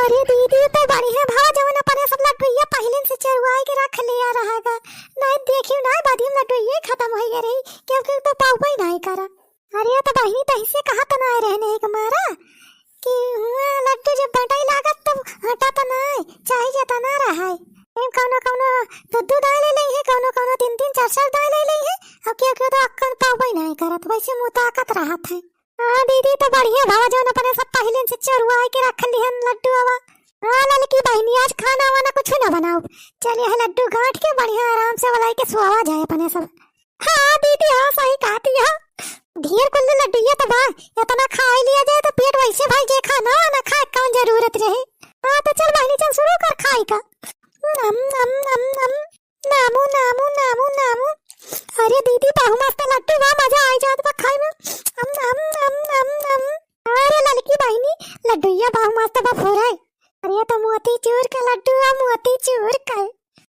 अरे दीदी तो बढ़िया भाव जवन अपने सब लड्डुइया पहले से चरुआई के रख लिया रहेगा। नहीं देखियो ना बादी में लड्डुइया खत्म हो गई रही क्योंकि तो पाऊ ही नहीं करा। अरे तो बहनी तही से कहा तो ना रहने एक मारा कि हुआ लड्डू जब बटाई लागत तब हटा तो नहीं चाहे जाता ना रहा है। एम कौनो कौनो दूध डाल ले है कौनो कौनो 3-3 4-4 डाल ले है। अब क्यों तो अक्कन पाऊ ही नहीं करत वैसे मुताकत रहा था। हाँ दीदी तो बढ़िया भाव जवन अपने सब पहले से चरुआई के रख लिहन लड्डू आवा। हाँ लड़की बहनी आज खाना वाना कुछ ना बनाओ चलिए है लड्डू गांठ के बढ़िया आराम से वाला के सुहावा जाए अपने सब। हाँ दीदी हाँ सही कहती है ढेर कुल लड्डू ये तो भाई इतना खा लिया जाए तो पेट वैसे भाई जे खाना ना खाए कौन जरूरत रहे। हाँ तो चल बहनी चल शुरू कर खाई का। नम नम नम नम नामू नामू नामू नामू। अरे दीदी बहु मस्त लड्डू बा मजा आ जात बा खाए में। नम नम नम नम नम। अरे लड़की बहनी लड्डूया बहु मस्त बा फोरा। अरे तो मोती चूर का लड्डू है मोती चूर का।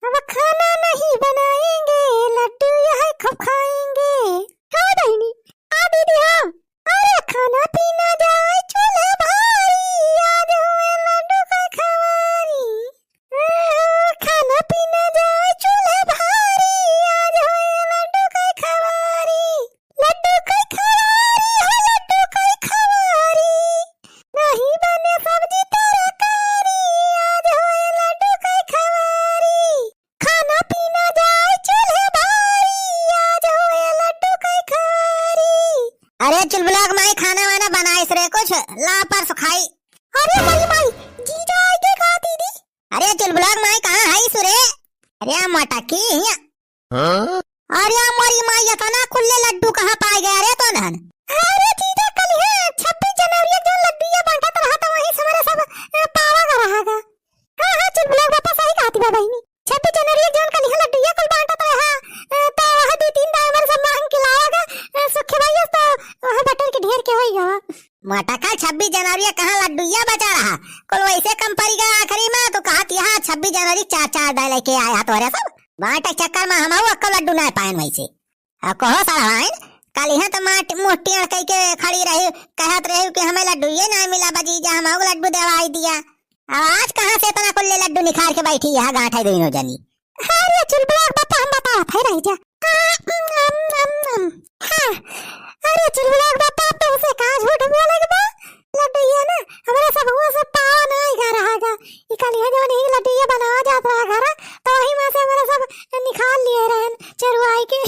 अब खाना नहीं बनाएंगे लड्डू यह खूब खाएंगे। हाँ बहनी हाँ दीदी हाँ। अरे खाना पीना जाए चूल्हे भारी याद हुए लड्डू का खवारी। खाना पीना जाए चूल्हे भारी याद हुए लड्डू का खवारी। लड्डू का खवारी है लड्डू का खवारी नहीं बने सब्जी तरकारी याद हुए लड्डू का खवारी। खाना पीना जाए चूल्हे भारी याद हुए लड्डू का खवारी। अरे चुलबुलाक माई खाना वाना बनाइस रे कुछ ला पर खाई। अरे माई जीजा आगे का दीदी। अरे चुलबुलाक माई कहाँ है सुरे। अरे मटकी हिया। अरे मोरी माई इतना खुले लड्डू कहाँ पाए गए रे तो नन। अरे जीजा कल है 26 जनवरी जो लड्डू ये बांटा रहा था वही हमारा सब पावा का रहेगा। हाँ हाँ चुलबुलाक बापा सही कहती बा बहनी 26 जनवरी जो कल है लड्डू ये कल बांटा रहा तो वह 2-3 ड्राइवर सब मांग के लाएगा सुखे भाई तो वह बटर के ढेर के होएगा। मटका 26 जनवरी कहाँ लड्डूया बचा रहा कल वैसे कम पड़ेगा आखिरी में तो कहा कि हाँ 26 जनवरी 4-4 डाल के आया तो रे सब बांटे चक्कर में हम अक्कल लड्डू ना पाए वैसे। अब कहो सारा कल यहाँ तो मोटी अड़कई के खड़ी रही कहत रही कि हमें लड्डू ये ना मिला बजीजा हम लड्डू दवाई दिया। अब आज कहाँ से इतना कुल्ले लड्डू निखार के बैठी यहाँ गांठे दोनों जनी। अरे चुलबुलाक बापा हम बता थे रह जा। हाँ अरे चुलबुलाक बापा तो उसे कहा झूठ बोले बा लड्डू ये ना हमारा सब हुआ सब पावा नहीं गा रहेगा। इकली है जो नहीं लड्डू ये बनावा जाता है घर तो वही में से हमारा सब निकाल लिए रहन चरुआई के।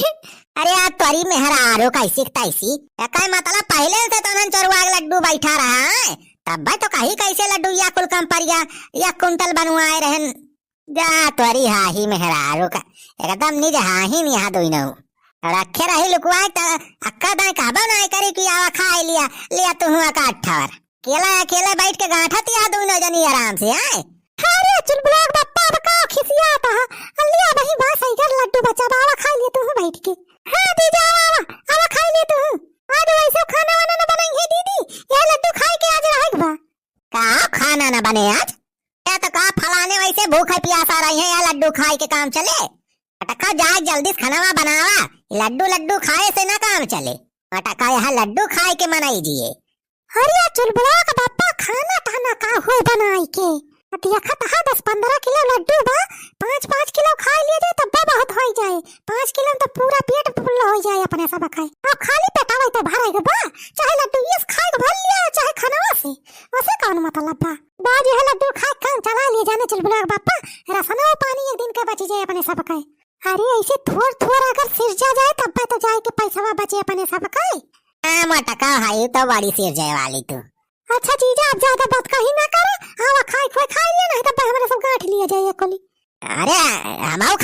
अरे यार तोरी मेहरारो कैसी तैसी काय मतलब पहले से तो चरुआ लड्डू बैठा रहा है तब तो कहीं कैसे लड्डू या कुल कम पर या कुंटल बनवाए रहन। जा तोरी हाही मेहरारो का एकदम निज हाही नहीं यहाँ दोनों रखे रही लुकवाए तो अक्का दाई कहबा नहीं करी कि आवा खा लिया लिया तू हुआ का 18 केला अकेले बैठ के गांठा तिया दोनों जनी आराम से आए। अरे चुलबुलाक बापा का खिसिया था अल्लिया वही बात सही कर लड्डू बच्चा बावा खा लिए तू बैठ के। हाँ दीदी आवा खा लिए तू आज वैसे खाना वाना न बनाई है दीदी ये लड्डू खाए के आज रहेगा बा। का खाना न बने आज क्या तो का फलाने वैसे भूख प्यासा रही है या लड्डू खाए के काम चले। अटका जाए जल्दी खाना बनावा लड्डू लड्डू खाए से ना काम चले। अटका यहाँ लड्डू खाए के मनाई जिए। अरे चुलबुलाक बापा खाना खाना का हो बनाई के देखा था 10-15 किलो लड्डू बा 5-5 किलो खा लिए जाए तब बहुत हो जाए 5 किलो तो पूरा पेट फुल हो जाए अपने सब खाए। अब खाली पेट आवे तो भरेगा बा चाहे लड्डू ये खाए भर लिया चाहे खाना से वैसे कौन मतलब बा बाज है लड्डू खाए काम चला लिए जाने चुलबुलाक बापा रसना पानी एक दिन के बच जाए अपने सब खाए। अरे ऐसे थोड़ अगर सिर जा जाए तब तो जाए के पैसा बचे अपने सब खाए। मटका हाई तो बड़ी सिर जाए वाली तू। अच्छा जीजा आप ज्यादा बात कहीं ना करो आवा खाए लिए नहीं तब हमारे सब गांठ लिया जाए कोली। अरे हमाओ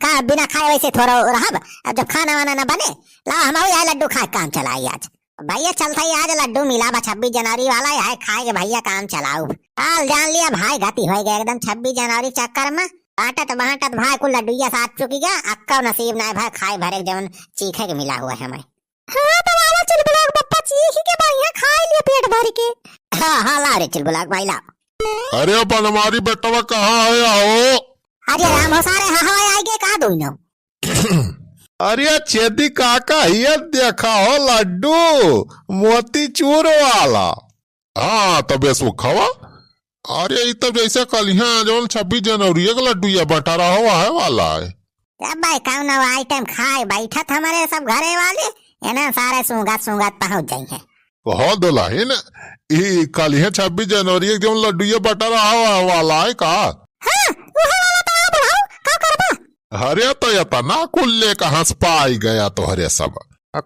का बिना खाए वैसे थोड़ा रहब अब जब खाना वाना न बने ला हमाओ यहाँ लड्डू खाए काम चलाई आज भैया चलता ही आज लड्डू मिला बा 26 जनवरी वाला यहाँ खाए के भैया काम चलाऊ। हाल जान लिया भाई गति हो गया एकदम 26 जनवरी चक्कर में बांटत भाई को लड्डू साथ चुकी गया अक्का नसीब ना भाई खाए भरे जवन चीखे के मिला हुआ है हमें। हाँ तो वाला चुलबुलाक बापा चीख के भैया खाए लिए पेट भर के। हाँ ला रे चुलबुलाक भाई ला। अरे अपन हमारी बेटवा कहाँ है आओ। अरे राम हो सारे हाँ आएगे कहा दोनों। अरे चेदी काका ये देखा हो लड्डू मोती चूर वाला। हाँ तब इसको खवा अरे ये तो जैसे कल यहाँ जो 26 जनवरी का लड्डू ये बटारा हुआ है वाला है। अब भाई कौन आइटम खाए बैठा था हमारे सब घरे वाले है ना, सारे सूंघत सूंघत पहुंच जाएंगे। बहुत दुल्हन ये कल यहाँ 26 जनवरी जो लड्डू ये बटारा हुआ वाला है का। हाँ उहे वाला तो आप बुढ़ाऊ का करबा। अरे तो ये ना कुल्ले कहाँ से पाई गया तो हरे सब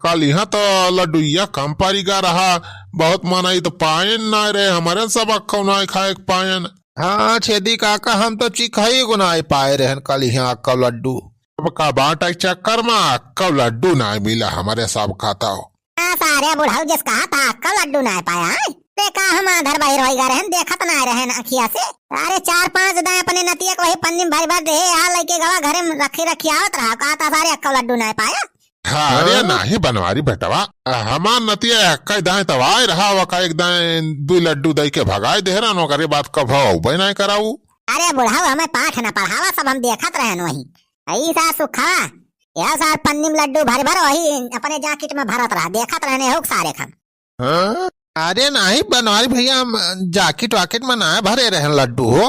कल यहाँ तो लड्डू ये कम पारी गा रहा बहुत मनाई तो पायन ना रहे हमारे सब अक्का ना खाए पायन। हाँ छेदी काका हम तो चिखाई गुनाए पाए रहन कल यहाँ अक्का लड्डू। अब का बाटा चक्कर में अक्का लड्डू ना मिला हमारे सब खाता हो। सारे बुढ़ाऊ जिस कहा था अक्का लड्डू ना पाया है देखा हम आधर बाहर हो गए रहन देखत ना रहन अखिया से। सारे 4-5 दाए अपने नतिया को वही पन्नी भर भर दे आ लेके गवा घरे में रखी आवत रहा कहा था सारे अक्का लड्डू ना पाया। हाँ, अरे नहीं बनवारी बेटवा हमार नतिया अक्का दाए तवाए रहा वका एक दाए 2 लड्डू दई के भगाए दे रहा नो करे बात कब हो नहीं कराऊ। अरे बुढ़ाऊ हमें पाठ न पढ़ावा सब हम देखत रहन वही ऐसा सुखा यह सार पन्नी में लड्डू भर भर वही अपने जाकिट में भरत रहा देखत रहने हो सारे खन। हाँ? अरे नहीं बनवारी भैया हम जाकिट वाकिट में ना भरे रहन लड्डू हो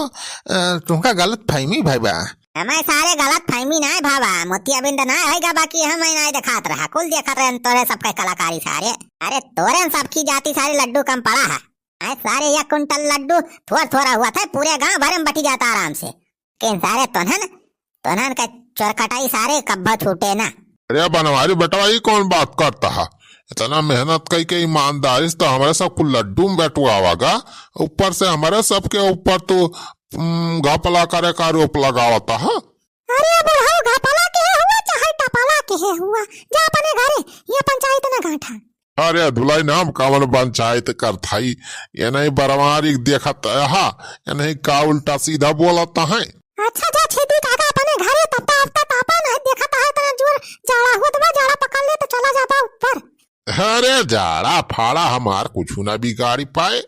तुमका गलत फहमी भाई बा। हमें सारे गलत फहमी ना भावा मोतिया बिंद ना है बाकी हम नहीं दिखात रहा कुल देखत रहे तोरे सबके कलाकारी सारे। अरे तोरे सबकी जाति सारे लड्डू कम पड़ा है सारे 1 कुंटल लड्डू थोड़ा हुआ था पूरे गांव भर में बटी जाता आराम से किन सारे तोहन का चोरकटाई सारे कब्बा छूटे ना। अरे बनवारी बेटवा ये कौन बात करता है इतना मेहनत कई के ईमानदारी से तो हमारे सबको लड्डू में बैठवागा ऊपर से हमारे सबके ऊपर तो घपला करे का रोप लगावता है। अरे बुढ़ाऊ घपला के हुआ चाहे टपला के हुआ जा अपने घरे ये पंचायत ना गांठा। अरे धुलाई नाम कावन पंचायत कर थाई ये नहीं बरवारी देखत है ये नहीं का उल्टा सीधा बोलता है। अच्छा जा छेदी काका अपने घरे तापा ना देखता है तना जोर जाड़ा हुआ तो जाड़ा पकड़ ले तो चला जाता ऊपर। अरे जाड़ा फाड़ा हमार कुछ ना बिगाड़ी पाए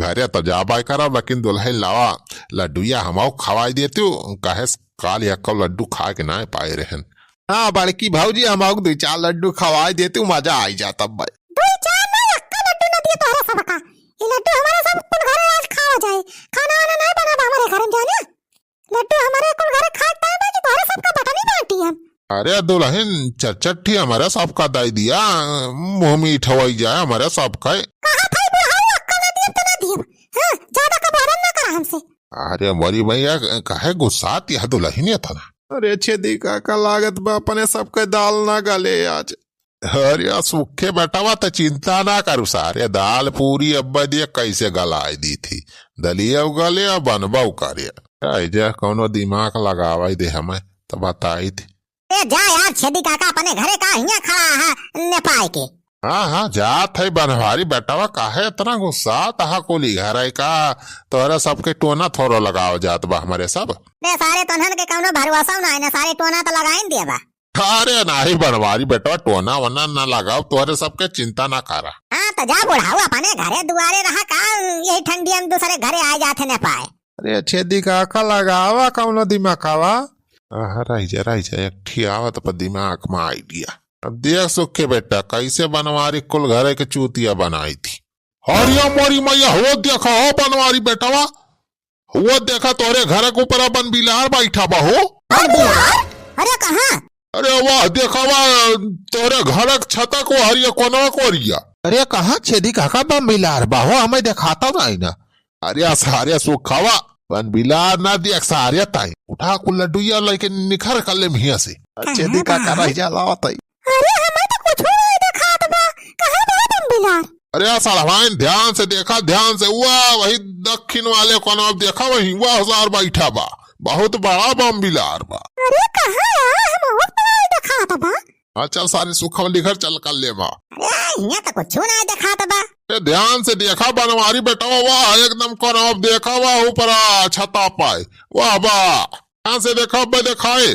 घरे तो जाबाई करा लेकिन दुल्हन लावा लड्डूया हमाओ खवाई देती कहे काल यक्का लड्डू खा के ना पाए रहन। हाँ बड़की भाऊजी हम 2-4 लड्डू खवाए देते मजा आई जाता भाई। 2-4 ना अक्का लड्डू ना दिए तोहरा सबका ये लड्डू हमारे सब कुल घरे आज खावा जाए खाना वाना नहीं बना हमारे घर में जाने लड्डू हमारे कुल घरे खाता है बाकी तोहरा सबका बटनी बांटी हम। अरे दुल्हन चटठी हमारे सबका दाई दिया मुंह में ठवाई जाए हमारे सबका कहा था बुढ़ाऊ अक्का ना दिए तो ना दिए हां ज्यादा का बहरन ना करा हमसे। अरे मरी भैया कहे गुस्सा यह दुल्हन ये था ना। अरे छेदी काका लागत बा अपने सबके दाल ना गले आज। अरे सूखे बैठावा तो चिंता ना करू सारे दाल पूरी अब्बा दिया कैसे गलाई दी थी दलिया उगले बनबा करे कौनो दिमाग लगावा दे हमें तो बताई थी। जा यार छेदी काका अपने घरे का हिया खड़ा है नेपाल के। हाँ जात है बनवारी बेटावा काहे इतना गुस्सा तहा कोली घर का तोरा सबके टोना थोरो लगाओ जात बा हमारे सब ने सारे तोहन के कौनो भरवसा ना है सारे टोना तो लगाइन दिए बा। अरे नाही बनवारी बेटा टोना वना ना लगाओ तोरे सबके चिंता ना करा। हाँ तो जा बुढ़ाऊ अपने घरे दुआरे रहा का यही ठंडी हम दूसरे घरे आ जाते नेपाल। अरे छेदी काका लगावा कौनो दिमाग रही जा एक ठियावत पर दिमाग में आइडिया। अब देख सुखे बेटा कैसे बनवारी कुल घरे के चूतिया बनाई थी। हरिया मोरी मैया हो देखा हो बनवारी बेटावा वो देखा तोरे घर के ऊपर अपन बिलार बैठा बा हो। अरे कहाँ? अरे वाह देखा वाह तोरे घर छता को हरिया कोना को हरिया। अरे कहाँ छेदी काका बम बिलार बा हो हमें दिखाता नहीं ना। अरे सारे सुखावा बन बिलार ना देख सारे ताई उठा को लड्डूया लेके निखर कर ले मिया से छेदी काका रह जा लावत। अरे हमें तो कुछ नहीं दिखात बा कहां बा बम बिलार। अरे सालवान ध्यान से देखा ध्यान से वाह वही दक्षिण वाले कोना देखा वही वाह हजार बैठा बा बहुत बड़ा बम बिलार बा। अरे कहां हम और नहीं दिखात बा। हाँ चल सारे सुखा लिखर चल कर ले बा। अरे यहाँ तो कुछ नहीं दिखात बा। ध्यान से देखा बनवारी बेटा वाह एकदम कोना देखा वाह ऊपर छता पाए वाह वाह ध्यान से देखा दिखाए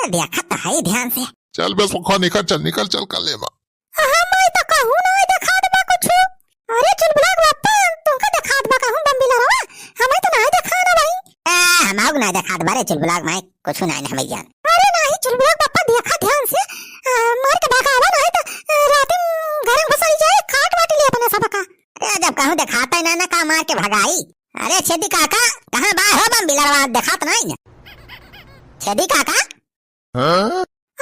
देखा तो है ध्यान से। चल बस सुखा निकल चल कर ले बा। मैं तो कहूं नहीं दिखात बा कुछ। अरे चुलबुलाक बापा तुमका दिखात बा कहूं बम बिलार हमें तो नहीं दिखाना भाई। हम आग नहीं दिखात बारे चुलबुलाक मैं कुछ नहीं हमें जान। अरे नहीं चुलबुलाक बापा देखा ध्यान से मार के भागा आवा नहीं तो रात में घर में घुसाई जाए खाट वाट ले अपने सबका। अरे जब कहूं दिखाता ही ना का मार के भगाई। अरे छेदी काका कहाँ बा हो बम बिलड़वा देखा तो नहीं छेदी काका।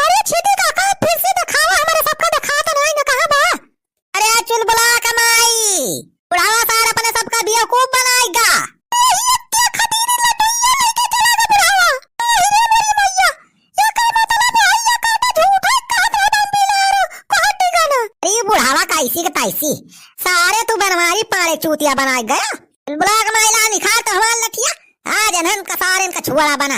अरे छेदी काका फिर से दिखावा हमारे सबका दिखा तो नहीं ना कहां बा। अरे चुलबुला कमाई बुढ़ावा सार अपने सबका बेवकूफ बनाएगा। अरे बुढ़ावा कैसी का तैसी सारे तू बनवारी पाड़े चूतिया बनाए गया। चुलबुला कमाई ला निखार तो हमारा लठिया आज इन्हन का सारे इनका छुआड़ा बना।